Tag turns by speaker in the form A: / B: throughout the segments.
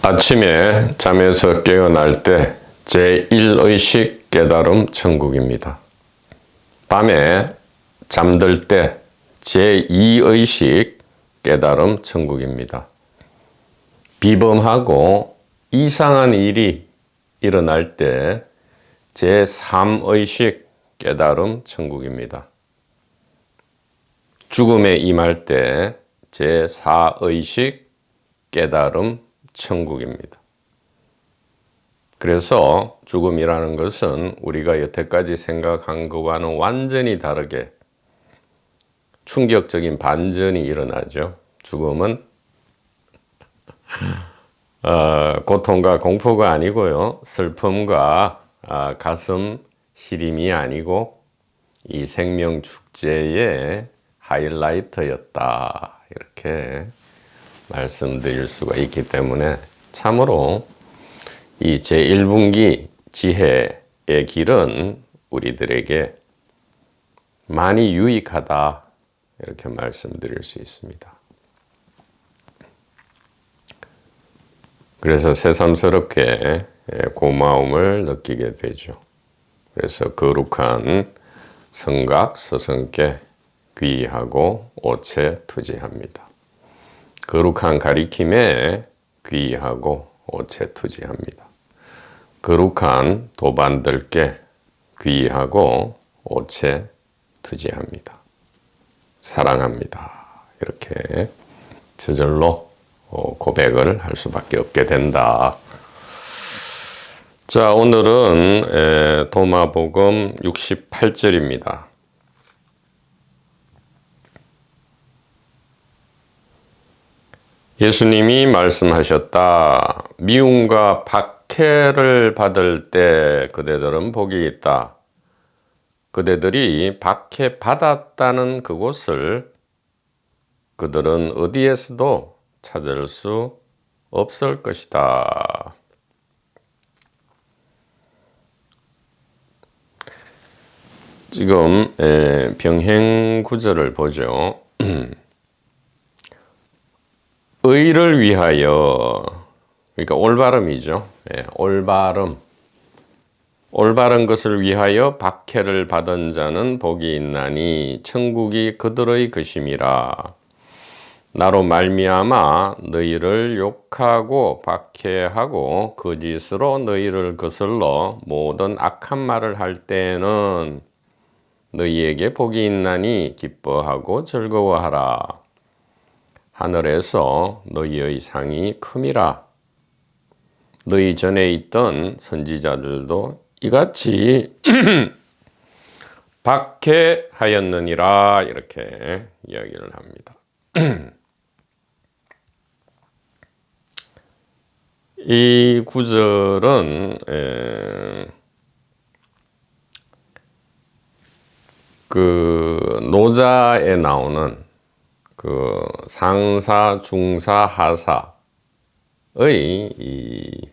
A: 아침에 잠에서 깨어날 때 제1의식 깨달음 천국입니다. 밤에 잠들 때 제2의식 깨달음 천국입니다. 비범하고 이상한 일이 일어날 때 제3의식 깨달음 천국입니다. 죽음에 임할 때 제4의식 깨달음 천국입니다. 그래서 죽음이라는 것은 우리가 여태까지 생각한 것과는 완전히 다르게 충격적인 반전이 일어나죠. 죽음은 고통과 공포가 아니고요. 슬픔과 가슴 시림이 아니고 이 생명 축제의 하이라이트였다. 이렇게 말씀드릴 수가 있기 때문에 참으로 이 제1분기 지혜의 길은 우리들에게 많이 유익하다. 이렇게 말씀드릴 수 있습니다. 그래서 새삼스럽게 고마움을 느끼게 되죠. 그래서 거룩한 성각, 서성께 귀의하고 오체 투지합니다. 거룩한 가리킴에 귀의하고 오체 투지합니다. 거룩한 도반들께 귀의하고 오체 투지합니다. 사랑합니다. 이렇게 저절로 고백을 할 수밖에 없게 된다. 자, 오늘은 도마복음 68절입니다. 예수님이 말씀하셨다. 미움과 박해를 받을 때 그대들은 복이 있다. 그대들이 박해 받았다는 그곳을 그들은 어디에서도 찾을 수 없을 것이다. 지금 병행 구절을 보죠. 의를 위하여, 그러니까 올바름이죠. 올바른 것을 위하여 박해를 받은 자는 복이 있나니 천국이 그들의 것임이라. 나로 말미암아 너희를 욕하고 박해하고 거짓으로 너희를 거슬러 모든 악한 말을 할 때에는 너희에게 복이 있나니 기뻐하고 즐거워하라. 하늘에서 너희의 상이 큼이라. 너희 전에 있던 선지자들도 이같이 박해하였느니라. 이렇게 이야기를 합니다. 이 구절은 그 노자에 나오는 그 상사, 중사, 하사의 이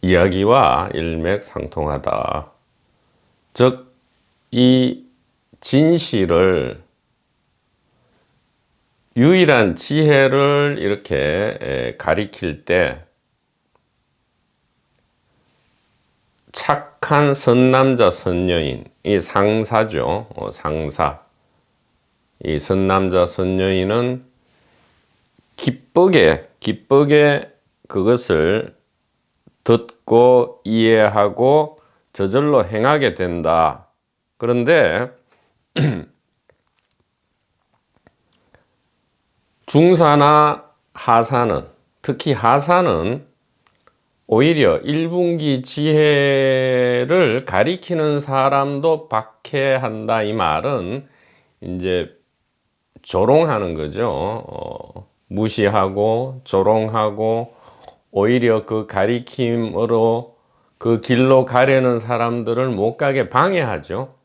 A: 이야기와 일맥상통하다. 즉, 이 진실을, 유일한 지혜를 이렇게 가리킬 때 착한 선남자, 선여인, 이 상사죠. 상사. 이 선남자, 선여인은 기쁘게 그것을 듣고 이해하고 저절로 행하게 된다. 그런데 중사나 하사는, 특히 하사는 오히려 1분기 지혜를 가리키는 사람도 박해한다. 이 말은 이제 조롱하는 거죠. 무시하고 조롱하고 오히려 그 가리킴으로 그 길로 가려는 사람들을 못 가게 방해하죠.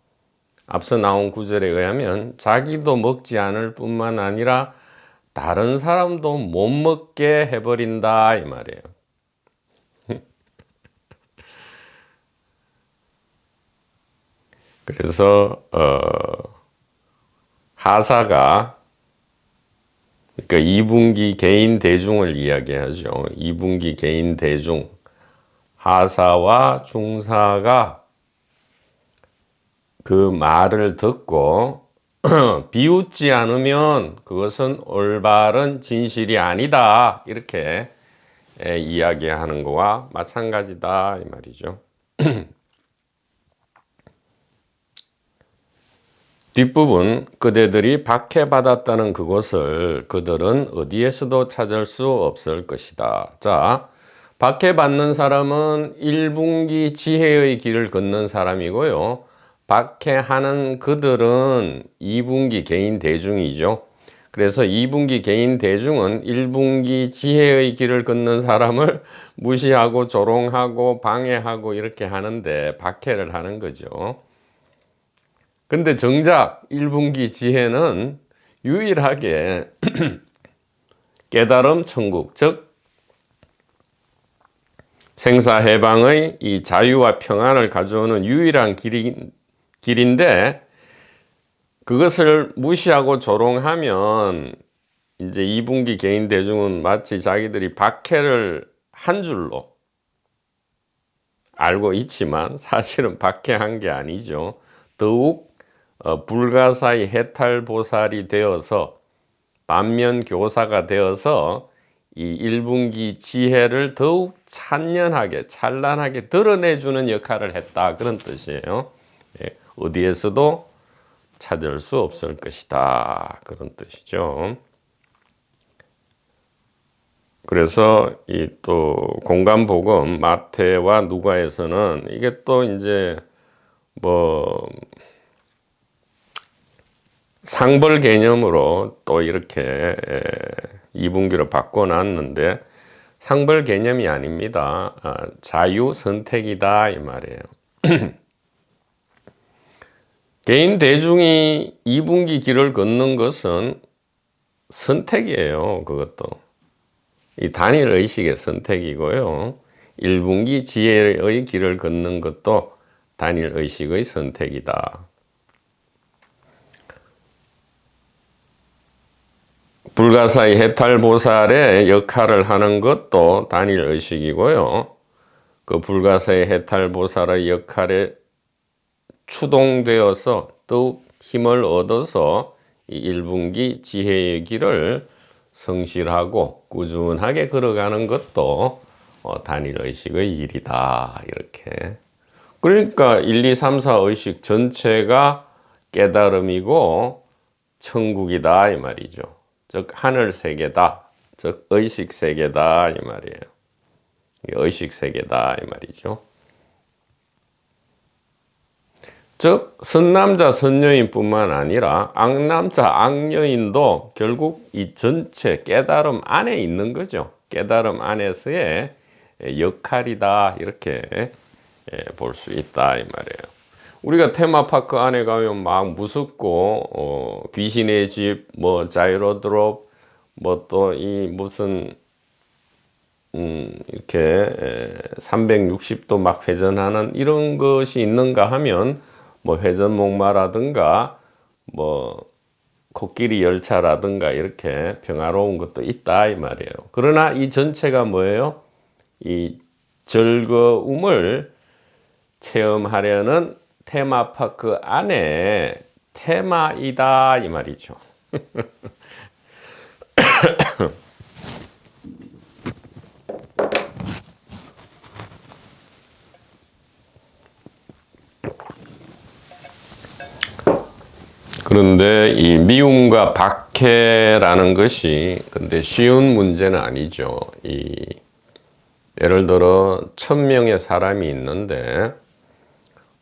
A: 앞서 나온 구절에 의하면 자기도 먹지 않을 뿐만 아니라 다른 사람도 못 먹게 해버린다. 이 말이에요. 그래서 하사가 그러니까 2분기 개인 대중을 이야기하죠. 2분기 개인 대중, 하사와 중사가 그 말을 듣고 비웃지 않으면 그것은 올바른 진실이 아니다. 이렇게 이야기하는 거와 마찬가지다 이 말이죠. 뒷부분 그대들이 박해받았다는 그곳을 그들은 어디에서도 찾을 수 없을 것이다. 자, 박해받는 사람은 1분기 지혜의 길을 걷는 사람이고요. 박해하는 그들은 2분기 개인 대중이죠. 그래서 2분기 개인 대중은 1분기 지혜의 길을 걷는 사람을 무시하고 조롱하고 방해하고 이렇게 하는데 박해를 하는 거죠. 근데 정작 1분기 지혜는 유일하게 깨달음 천국, 즉 생사해방의 이 자유와 평안을 가져오는 유일한 길인데 그것을 무시하고 조롱하면 이제 2분기 개인 대중은 마치 자기들이 박해를 한 줄로 알고 있지만 사실은 박해한 게 아니죠. 더욱 불가사의 해탈보살이 되어서 반면교사가 되어서 이 1분기 지혜를 더욱 찬연하게 찬란하게 드러내주는 역할을 했다 그런 뜻이에요. 어디에서도 찾을 수 없을 것이다 그런 뜻이죠. 그래서 이 또 공간복음 마태와 누가에서는 이게 또 이제 뭐 상벌 개념으로 또 이렇게 2분기로 바꿔놨는데 상벌 개념이 아닙니다. 자유 선택이다 이 말이에요. 개인 대중이 2분기 길을 걷는 것은 선택이에요. 그것도 이 단일 의식의 선택이고요. 1분기 지혜의 길을 걷는 것도 단일 의식의 선택이다. 불가사의 해탈보살의 역할을 하는 것도 단일 의식이고요. 그 불가사의 해탈보살의 역할에 추동되어서 더욱 힘을 얻어서 이 1분기 지혜의 길을 성실하고 꾸준하게 걸어가는 것도 단일 의식의 일이다. 이렇게. 그러니까 1, 2, 3, 4 의식 전체가 깨달음이고 천국이다 이 말이죠. 즉 하늘 세계다. 즉 의식 세계다 이 말이에요. 의식 세계다 이 말이죠. 즉 선남자 선녀인뿐만 아니라 악남자 악녀인도 결국 이 전체 깨달음 안에 있는 거죠. 깨달음 안에서의 역할이다 이렇게 볼 수 있다 이 말이에요. 우리가 테마파크 안에 가면 막 무섭고 귀신의 집, 뭐 자이로드롭, 뭐 또 이 무슨 이렇게 360도 막 회전하는 이런 것이 있는가 하면 뭐 회전목마라든가 뭐 코끼리 열차라든가 이렇게 평화로운 것도 있다 이 말이에요. 그러나 이 전체가 뭐예요? 이 즐거움을 체험하려는 테마파크 안에 테마이다 이 말이죠. 그런데 이 미움과 박해라는 것이 근데 쉬운 문제는 아니죠. 예를 들어 1000명의 사람이 있는데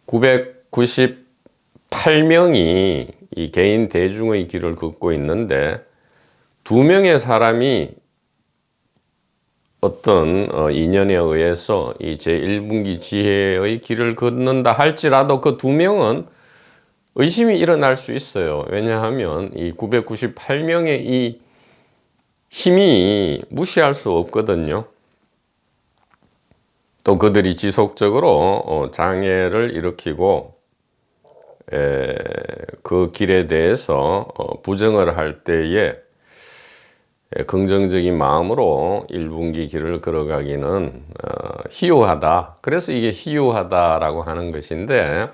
A: 998명이 이 개인 대중의 길을 걷고 있는데 2명의 사람이 어떤 인연에 의해서 이 제1분기 지혜의 길을 걷는다 할지라도 그 2명은 의심이 일어날 수 있어요. 왜냐하면 이 998명의 이 힘이 무시할 수 없거든요. 또 그들이 지속적으로 장애를 일으키고 그 길에 대해서 부정을 할 때에 긍정적인 마음으로 1분기 길을 걸어가기는 희요하다. 그래서 이게 희요하다라고 하는 것인데,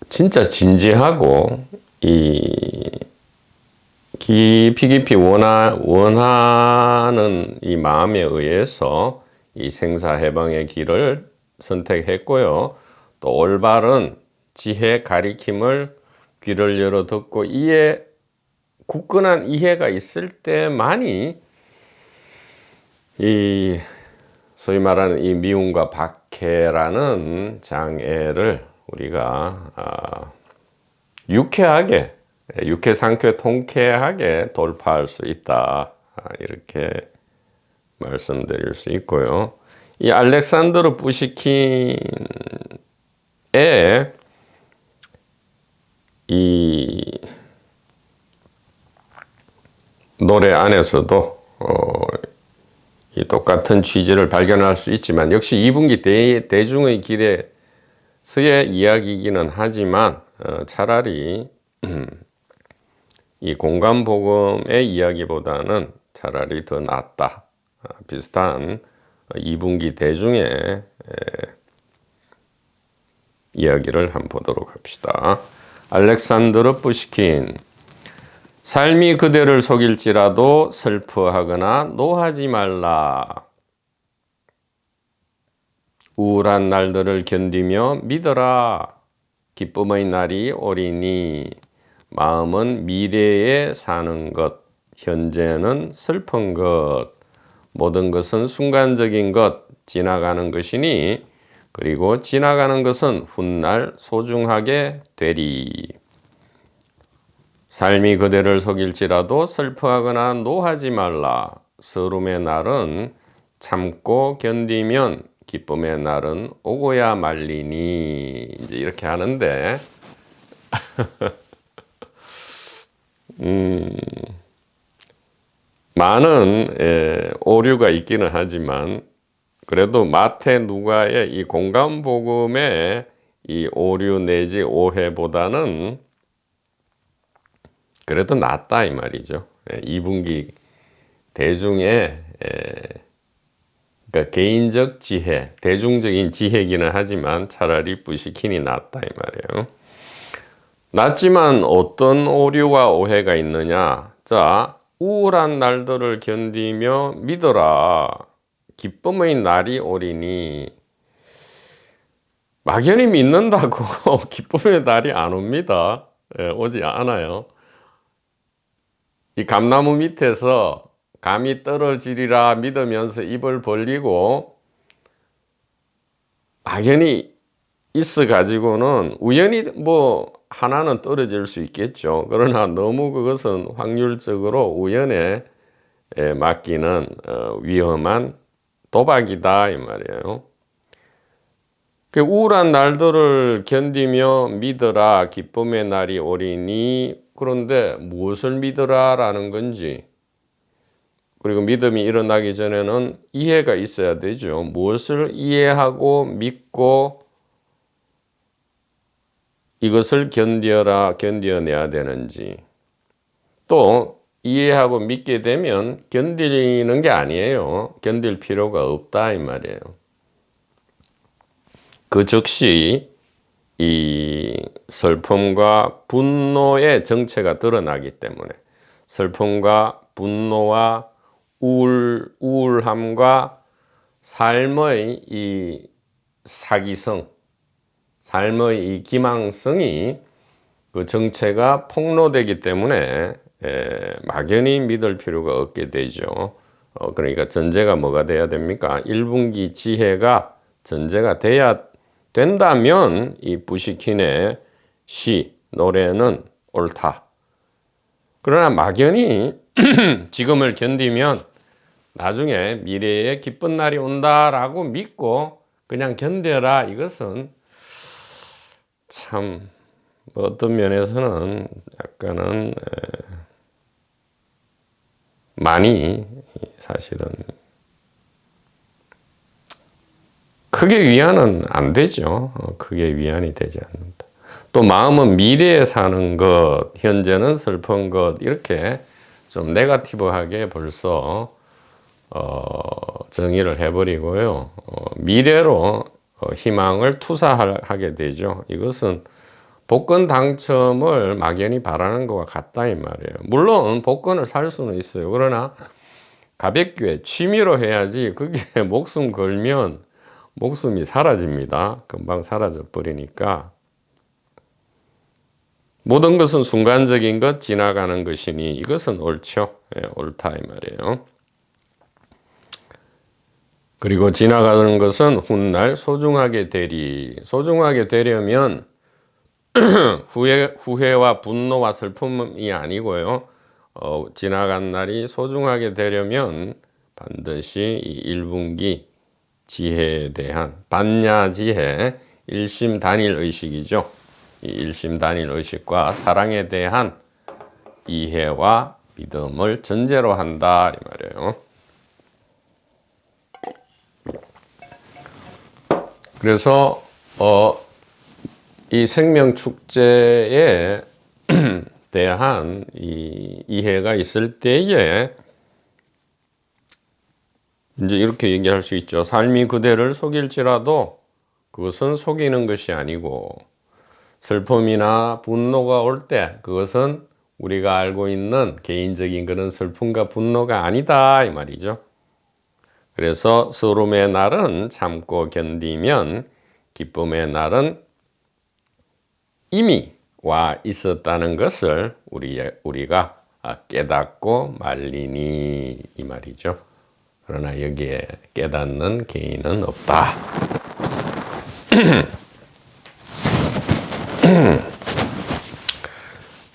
A: 진짜 진지하고 깊이 깊이 원하는 이 마음에 의해서 이 생사해방의 길을 선택했고요. 또 올바른 지혜 가리킴을 귀를 열어 듣고 굳건한 이해가 있을 때만이 이 소위 말하는 이 미움과 박해라는 장애를 우리가 유쾌하게, 유쾌, 상쾌, 통쾌하게 돌파할 수 있다. 이렇게 말씀드릴 수 있고요. 이 알렉산드르 푸시킨의 이 노래 안에서도 이 똑같은 취지를 발견할 수 있지만, 역시 2분기 대중의 길에서의 이야기이기는 하지만 차라리 이 공감복음의 이야기보다는 차라리 더 낫다. 비슷한 2분기 대중의 이야기를 한번 보도록 합시다. 알렉산드르 푸시킨. 삶이 그대를 속일지라도 슬퍼하거나 노하지 말라. 우울한 날들을 견디며 믿어라. 기쁨의 날이 오리니. 마음은 미래에 사는 것, 현재는 슬픈 것, 모든 것은 순간적인 것, 지나가는 것이니, 그리고 지나가는 것은 훗날 소중하게 되리. 삶이 그대를 속일지라도 슬퍼하거나 노하지 말라. 서름의 날은 참고 견디면 기쁨의 날은 오고야 말리니. 이제 이렇게 하는데, 많은 오류가 있기는 하지만, 그래도 마태, 누가의 이 공감복음의 이 오류 내지 오해보다는 그래도 낫다 이 말이죠. 2분기 대중의 그러니까 개인적 지혜, 대중적인 지혜기는 하지만 차라리 푸시킨이 낫다 이 말이에요. 낫지만 어떤 오류와 오해가 있느냐? 자, 우울한 날들을 견디며 믿어라. 기쁨의 날이 오리니. 막연히 믿는다고 기쁨의 날이 안 옵니다. 오지 않아요. 이 감나무 밑에서 감이 떨어지리라 믿으면서 입을 벌리고 막연히 있어 가지고는 우연히 하나는 떨어질 수 있겠죠. 그러나 너무 그것은 확률적으로 우연에 맡기는 위험한 도박이다 이 말이에요. 우울한 날들을 견디며 믿어라. 기쁨의 날이 오리니. 그런데 무엇을 믿어라 라는 건지, 그리고 믿음이 일어나기 전에는 이해가 있어야 되죠. 무엇을 이해하고 믿고 이것을 견뎌내야 되는지. 또 이해하고 믿게 되면 견디는 게 아니에요. 견딜 필요가 없다 이 말이에요. 그 즉시 이 슬픔과 분노의 정체가 드러나기 때문에, 슬픔과 분노와 우울함과 삶의 이 사기성, 삶의 이 기망성이 그 정체가 폭로되기 때문에 막연히 믿을 필요가 없게 되죠. 그러니까 전제가 뭐가 돼야 됩니까? 1분기 지혜가 전제가 돼야 된다면 이 푸시킨의 시, 노래는 옳다. 그러나 막연히 지금을 견디면 나중에 미래에 기쁜 날이 온다라고 믿고 그냥 견뎌라. 이것은 참 어떤 면에서는 약간은 많이 사실은 크게 위안은 안 되죠. 크게 위안이 되지 않는다. 또 마음은 미래에 사는 것, 현재는 슬픈 것, 이렇게 좀 네거티브하게 벌써 정의를 해버리고요. 미래로 희망을 투사하게 되죠. 이것은 복권 당첨을 막연히 바라는 것과 같다 이 말이에요. 물론 복권을 살 수는 있어요. 그러나 가볍게 취미로 해야지 그게 목숨 걸면 목숨이 사라집니다. 금방 사라져 버리니까. 모든 것은 순간적인 것, 지나가는 것이니 이것은 옳죠. 예, 옳다 이 말이에요. 그리고 지나가는 것은 훗날 소중하게 되리. 소중하게 되려면 후회와 분노와 슬픔이 아니고요. 지나간 날이 소중하게 되려면 반드시 이 1분기 지혜에 대한 반야지혜, 일심단일 의식이죠. 이 일심단일 의식과 사랑에 대한 이해와 믿음을 전제로 한다 이 말이에요. 그래서 이 생명축제에 대한 이 이해가 있을 때에 이제 이렇게 얘기할 수 있죠. 삶이 그대를 속일지라도 그것은 속이는 것이 아니고 슬픔이나 분노가 올 때 그것은 우리가 알고 있는 개인적인 그런 슬픔과 분노가 아니다 이 말이죠. 그래서 서름의 날은 참고 견디면 기쁨의 날은 이미 와 있었다는 것을 우리가 깨닫고 말리니 이 말이죠. 그러나 여기에 깨닫는 개인은 없다.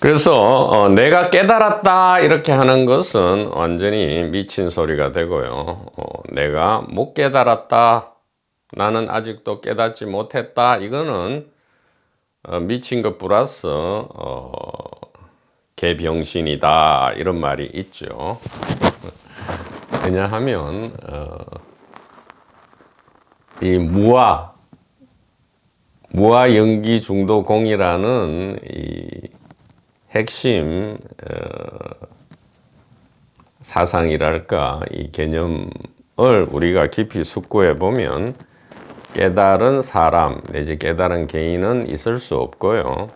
A: 그래서 내가 깨달았다 이렇게 하는 것은 완전히 미친 소리가 되고요. 내가 못 깨달았다, 나는 아직도 깨닫지 못했다, 이거는 미친 것 플러스 개병신이다 이런 말이 있죠. 왜냐하면 이 무아 연기 중도 공이라는 이 핵심 사상이랄까 이 개념을 우리가 깊이 숙고해 보면 깨달은 사람 내지 깨달은 개인은 있을 수 없고요.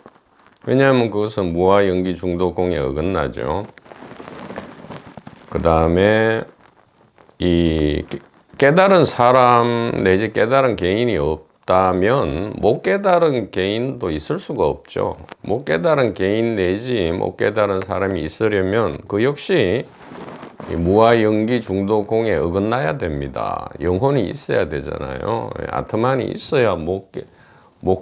A: 왜냐하면 그것은 무아 연기 중도 공에 어긋나죠. 그 다음에 이 깨달은 사람 내지 깨달은 개인이 없다면 못 깨달은 개인도 있을 수가 없죠. 못 깨달은 개인 내지 못 깨달은 사람이 있으려면 그 역시 무아연기 중도 공에 어긋나야 됩니다. 영혼이 있어야 되잖아요. 아트만이 있어야 못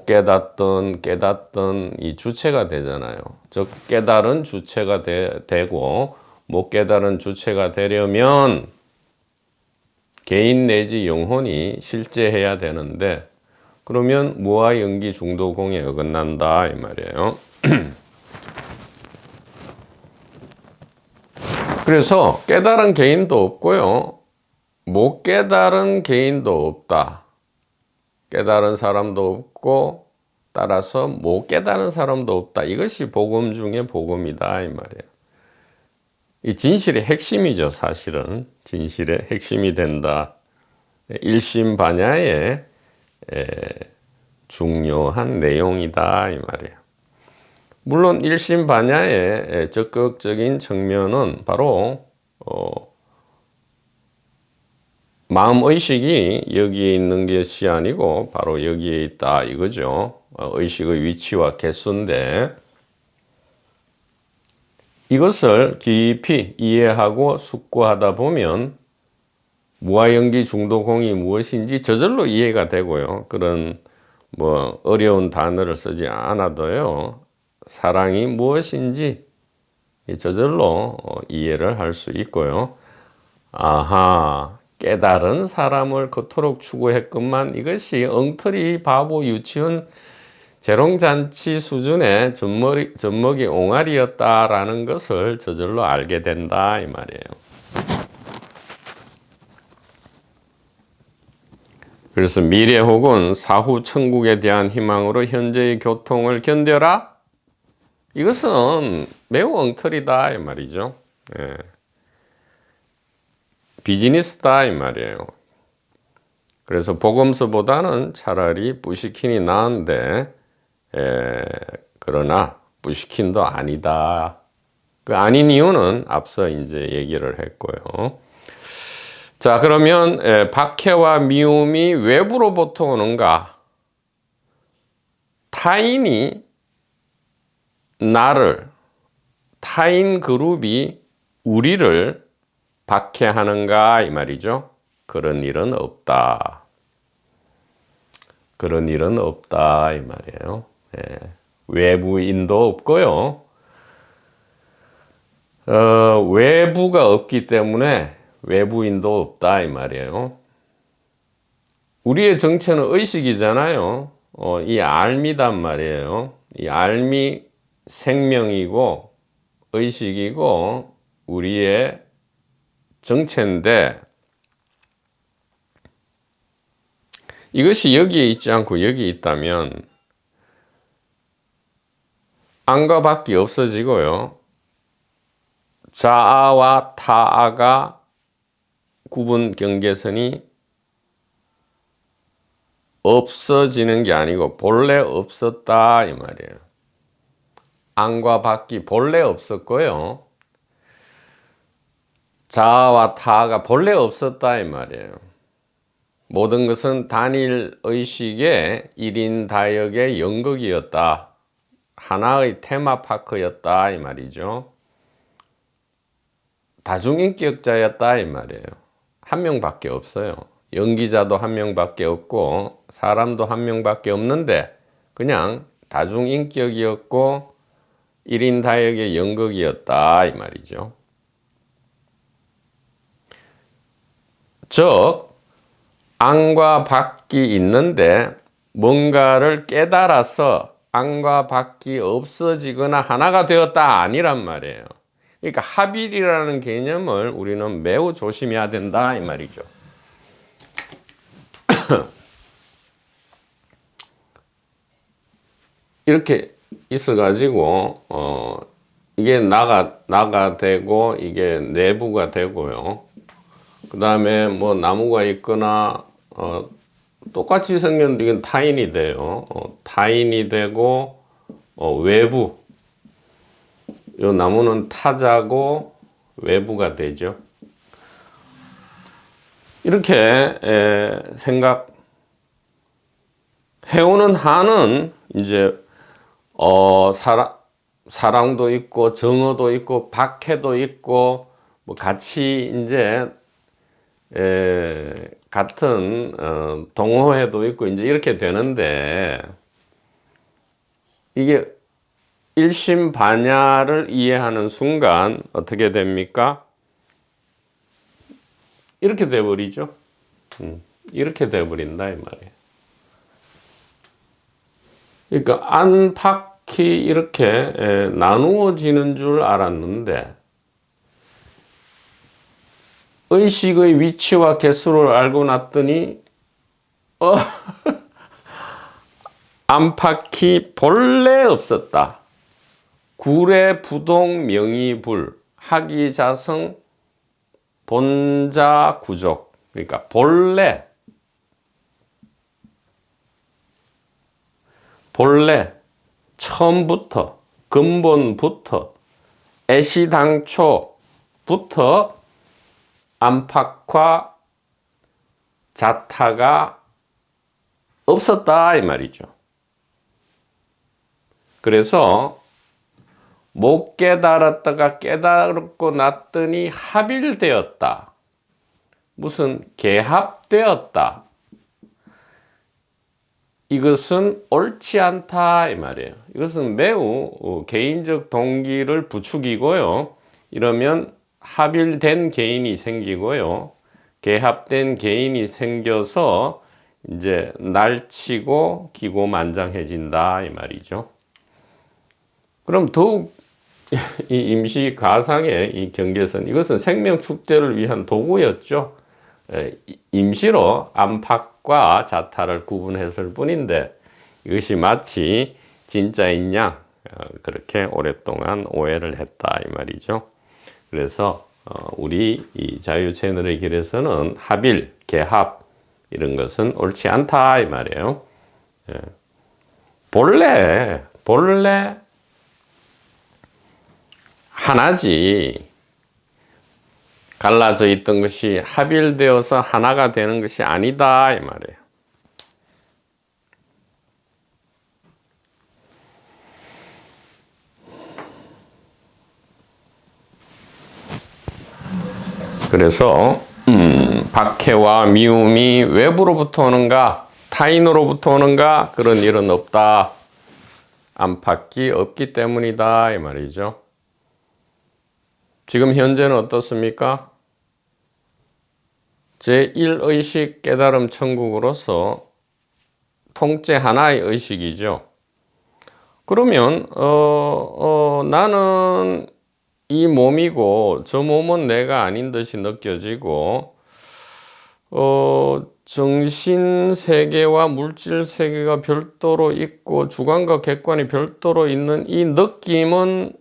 A: 깨닫던 깨닫던 이 주체가 되잖아요. 즉 깨달은 주체가 되고 못 깨달은 주체가 되려면 개인 내지 영혼이 실제해야 되는데 그러면 무아연기 중도 공에 어긋난다 이 말이에요. 그래서 깨달은 개인도 없고요. 못 깨달은 개인도 없다. 깨달은 사람도 없고 따라서 못 깨달은 사람도 없다. 이것이 복음 중에 복음이다 이 말이에요. 이 진실의 핵심이죠. 사실은 진실의 핵심이 된다. 일심반야의 중요한 내용이다 이 말이에요. 물론 일심반야의 적극적인 측면은 바로 마음의식이 여기에 있는 것이 아니고 바로 여기에 있다 이거죠. 의식의 위치와 개수인데 이것을 깊이 이해하고 숙고하다 보면 무아연기 중도공이 무엇인지 저절로 이해가 되고요. 그런 뭐 어려운 단어를 쓰지 않아도요. 사랑이 무엇인지 저절로 이해를 할 수 있고요. 아하, 깨달은 사람을 그토록 추구했건만 이것이 엉터리 바보 유치원 재롱잔치 수준의 젖먹이 옹알이였다라는 것을 저절로 알게 된다 이 말이에요. 그래서 미래 혹은 사후 천국에 대한 희망으로 현재의 고통을 견뎌라. 이것은 매우 엉터리다 이 말이죠. 예. 비즈니스다 이 말이에요. 그래서 복음서보다는 차라리 부시킨이 나은데, 그러나 부시킨도 아니다. 그 아닌 이유는 앞서 이제 얘기를 했고요. 자, 그러면 박해와 미움이 외부로부터 오는가? 타인이 나를, 타인 그룹이 우리를 박해하는가 이 말이죠. 그런 일은 없다. 그런 일은 없다 이 말이에요. 외부인도 없고요. 외부가 없기 때문에 외부인도 없다 이 말이에요. 우리의 정체는 의식이잖아요. 이 알미단 말이에요. 이 알미 생명이고 의식이고 우리의 정체인데, 이것이 여기에 있지 않고 여기에 있다면 안과 밖이 없어지고요. 자아와 타아가 구분 경계선이 없어지는 게 아니고 본래 없었다 이 말이에요. 안과 밖이 본래 없었고요. 자아와 타아가 본래 없었다 이 말이에요. 모든 것은 단일 의식의 1인 다역의 연극이었다. 하나의 테마파크였다 이 말이죠. 다중인격자였다 이 말이에요. 한 명밖에 없어요. 연기자도 한 명밖에 없고 사람도 한 명밖에 없는데 그냥 다중인격이었고 1인 다역의 연극이었다 이 말이죠. 즉 안과 밖이 있는데 뭔가를 깨달아서 안과 밖이 없어지거나 하나가 되었다 아니란 말이에요. 그러니까 합일이라는 개념을 우리는 매우 조심해야 된다 이 말이죠. 이렇게 있어가지고 이게 나가 되고 이게 내부가 되고요. 그 다음에 뭐 나무가 있거나 똑같이 생겼는데 이건 타인이 돼요. 타인이 되고 외부, 요 나무는 타자고 외부가 되죠. 이렇게 생각해오는 한은 이제 사랑도 있고 정어도 있고 박해도 있고 뭐 같이 이제 같은 동호회도 있고 이제 이렇게 되는데, 이게 일심반야를 이해하는 순간 어떻게 됩니까? 이렇게 돼버리죠. 이렇게 돼버린다 이 말이에요. 그러니까 안팎이 이렇게 나누어지는 줄 알았는데 의식의 위치와 개수를 알고 났더니 안팎이 본래 없었다. 구례 부동 명의불 학이자성 본자 구족. 그러니까 본래 처음부터 근본부터 애시당초부터 안팎과 자타가 없었다 이 말이죠. 그래서 못 깨달았다가 깨달고 났더니 합일되었다. 무슨 개합되었다. 이것은 옳지 않다 이 말이에요. 이것은 매우 개인적 동기를 부추기고요. 이러면 합일된 개인이 생기고요. 개합된 개인이 생겨서 이제 날치고 기고만장해진다 이 말이죠. 그럼 더욱 이 임시 가상의 이 경계선, 이것은 생명 축제를 위한 도구였죠. 임시로 안팎 합과 자타를 구분했을 뿐인데 이것이 마치 진짜인 양 그렇게 오랫동안 오해를 했다 이 말이죠. 그래서 우리 이 자유 채널의 길에서는 합일, 개합 이런 것은 옳지 않다 이 말이에요. 본래 하나지 갈라져 있던 것이 합일되어서 하나가 되는 것이 아니다 이 말이에요. 그래서 박해와 미움이 외부로부터 오는가 타인으로부터 오는가 그런 일은 없다. 안팎이 없기 때문이다 이 말이죠. 지금 현재는 어떻습니까? 제1의식 깨달음 천국으로서 통째 하나의 의식이죠. 그러면 나는 이 몸이고 저 몸은 내가 아닌 듯이 느껴지고 정신 세계와 물질 세계가 별도로 있고 주관과 객관이 별도로 있는 이 느낌은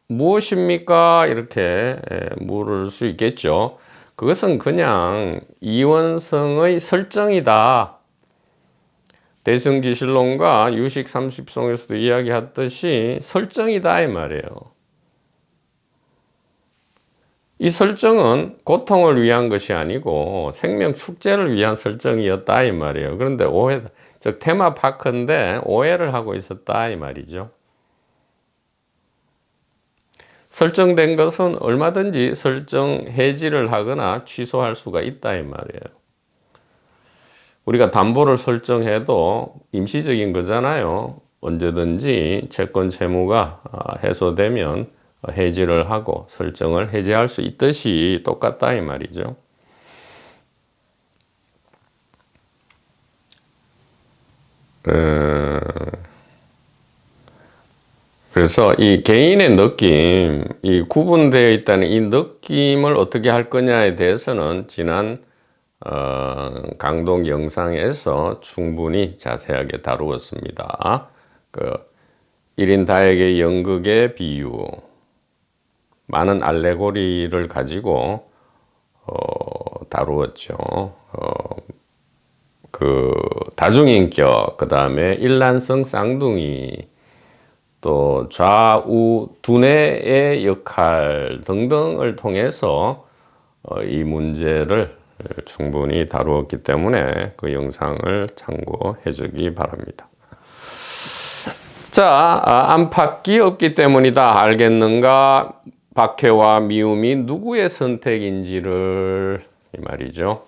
A: 무엇입니까? 이렇게 물을 수 있겠죠. 그것은 그냥 이원성의 설정이다. 대승기실론과 유식 30송에서도 이야기했듯이 설정이다 이 말이에요. 이 설정은 고통을 위한 것이 아니고 생명 축제를 위한 설정이었다 이 말이에요. 그런데 오해, 즉 테마파크인데 오해를 하고 있었다 이 말이죠. 설정된 것은 얼마든지 설정 해지를 하거나 취소할 수가 있다 이 말이에요. 우리가 담보를 설정해도 임시적인 거잖아요. 언제든지 채권 채무가 해소되면 해지를 하고 설정을 해제할 수 있듯이 똑같다 이 말이죠. 그래서 이 개인의 느낌, 이 구분되어 있다는 이 느낌을 어떻게 할 거냐에 대해서는 지난 강동 영상에서 충분히 자세하게 다루었습니다. 그 1인 다액의 연극의 비유, 많은 알레고리를 가지고 다루었죠. 그 다중인격, 그 다음에 일란성 쌍둥이, 또 좌우 두뇌의 역할 등등을 통해서 이 문제를 충분히 다루었기 때문에 그 영상을 참고해 주기 바랍니다. 자, 안팎이 없기 때문이다. 알겠는가? 박해와 미움이 누구의 선택인지를 이 말이죠.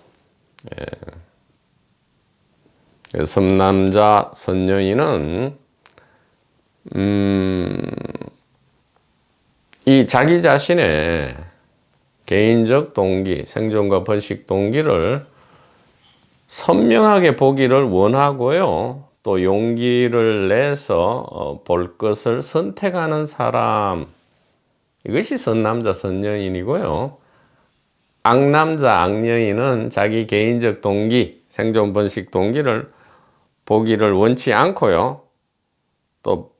A: 섬남자 선녀인은 이 자기 자신의 개인적 동기, 생존과 번식 동기를 선명하게 보기를 원하고요. 또 용기를 내서 볼 것을 선택하는 사람, 이것이 선남자 선녀인이고요. 악남자 악녀인은 자기 개인적 동기, 생존 번식 동기를 보기를 원치 않고요. 또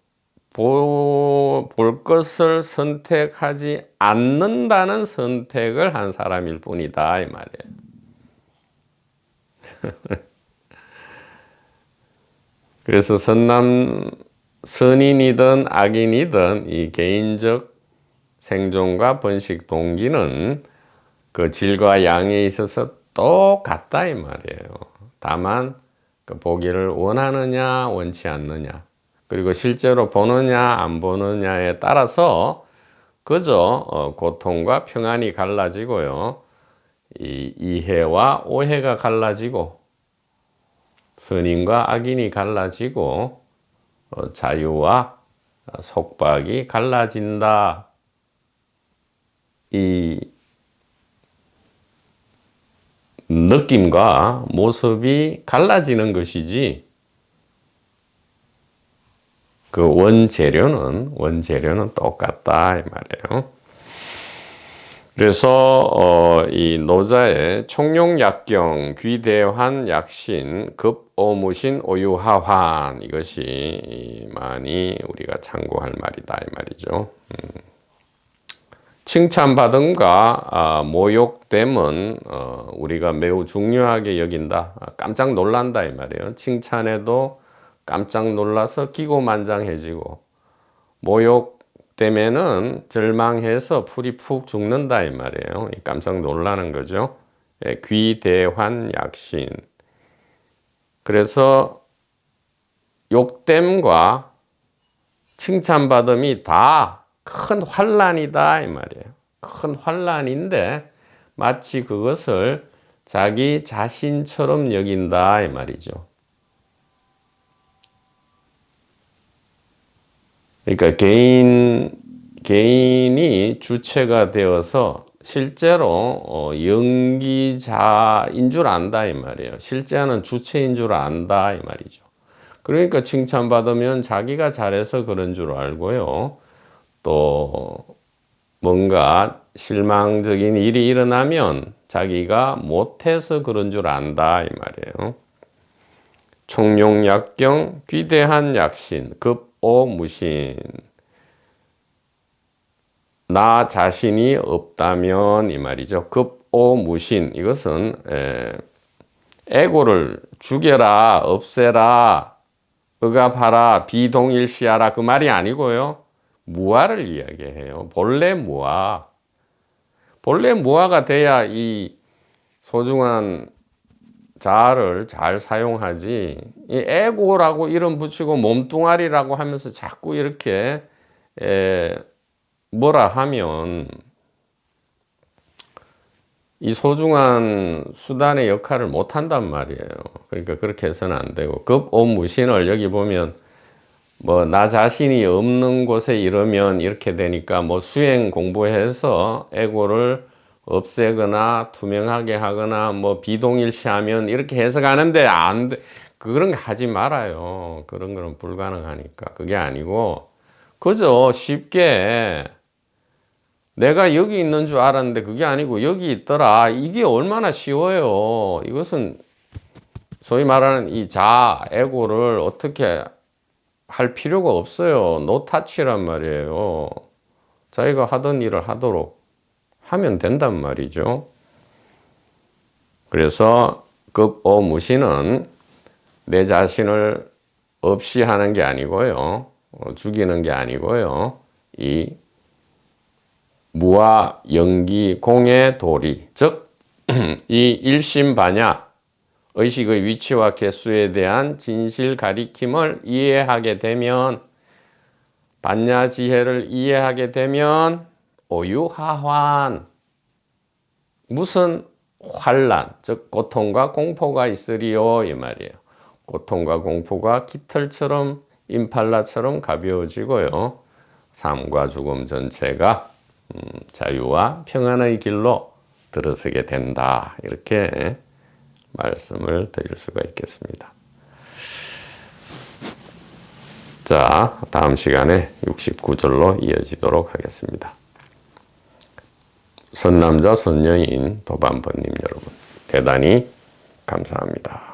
A: 볼 것을 선택하지 않는다는 선택을 한 사람일 뿐이다 이 말이에요. 그래서 선인이든 악인이든 이 개인적 생존과 번식 동기는 그 질과 양에 있어서 똑같다 이 말이에요. 다만 그 보기를 원하느냐 원치 않느냐, 그리고 실제로 보느냐 안 보느냐에 따라서 그저 고통과 평안이 갈라지고요. 이 이해와 오해가 갈라지고 선인과 악인이 갈라지고 자유와 속박이 갈라진다. 이 느낌과 모습이 갈라지는 것이지 그 원재료는 똑같다 이 말이에요. 그래서 이 노자의 청룡약경 귀대환 약신 급오무신 오유하환 이것이 많이 우리가 참고할 말이다 이 말이죠. 칭찬받음과 모욕됨은 우리가 매우 중요하게 여긴다. 깜짝 놀란다 이 말이에요. 칭찬에도 깜짝 놀라서 기고만장해지고 모욕 때문에는 절망해서 풀이 푹 죽는다 이 말이에요. 깜짝 놀라는 거죠. 귀대환약신. 그래서 욕됨과 칭찬받음이 다 큰 환난이다 이 말이에요. 큰 환난인데 마치 그것을 자기 자신처럼 여긴다 이 말이죠. 그러니까 개인이 주체가 되어서 실제로 연기자인 줄 안다 이 말이에요. 실제는 주체인 줄 안다 이 말이죠. 그러니까 칭찬받으면 자기가 잘해서 그런 줄 알고요. 또 뭔가 실망적인 일이 일어나면 자기가 못해서 그런 줄 안다 이 말이에요. 청룡약경 귀대한 약신 급오무신. 나 자신이 없다면 이 말이죠. 급오무신 이것은 에고를 죽여라 없애라 억압하라 비동일시하라 그 말이 아니고요. 무아를 이야기해요. 본래 무아. 본래 무아가 돼야 이 소중한 자아를 잘 사용하지. 이 에고라고 이름 붙이고 몸뚱아리라고 하면서 자꾸 이렇게 뭐라 하면 이 소중한 수단의 역할을 못 한단 말이에요. 그러니까 그렇게 해서는 안 되고 급오무신을 여기 보면 뭐 나 자신이 없는 곳에 이르면 이렇게 되니까 뭐 수행 공부해서 에고를 없애거나 투명하게 하거나 뭐 비동일시하면 이렇게 해석하는데 안 돼. 그런 거 하지 말아요. 그런 거는 불가능하니까. 그게 아니고 그저 쉽게 내가 여기 있는 줄 알았는데 그게 아니고 여기 있더라. 이게 얼마나 쉬워요. 이것은 소위 말하는 이 자아, 에고를 어떻게 할 필요가 없어요. 노타치란 말이에요. 자기가 하던 일을 하도록 하면 된단 말이죠. 그래서 급오무신은 내 자신을 없이 하는 게 아니고요. 죽이는 게 아니고요. 이 무아 영기 공의 도리, 즉 이 일심반야 의식의 위치와 개수에 대한 진실 가리킴을 이해하게 되면 반야지혜를 이해하게 되면 오유하환 무슨 환란 즉 고통과 공포가 있으리요 이 말이에요. 고통과 공포가 깃털처럼 임팔라처럼 가벼워지고요. 삶과 죽음 전체가 자유와 평안의 길로 들어서게 된다. 이렇게 말씀을 드릴 수가 있겠습니다. 자, 다음 시간에 69절로 이어지도록 하겠습니다. 선남자 선녀인 도반번님 여러분 대단히 감사합니다.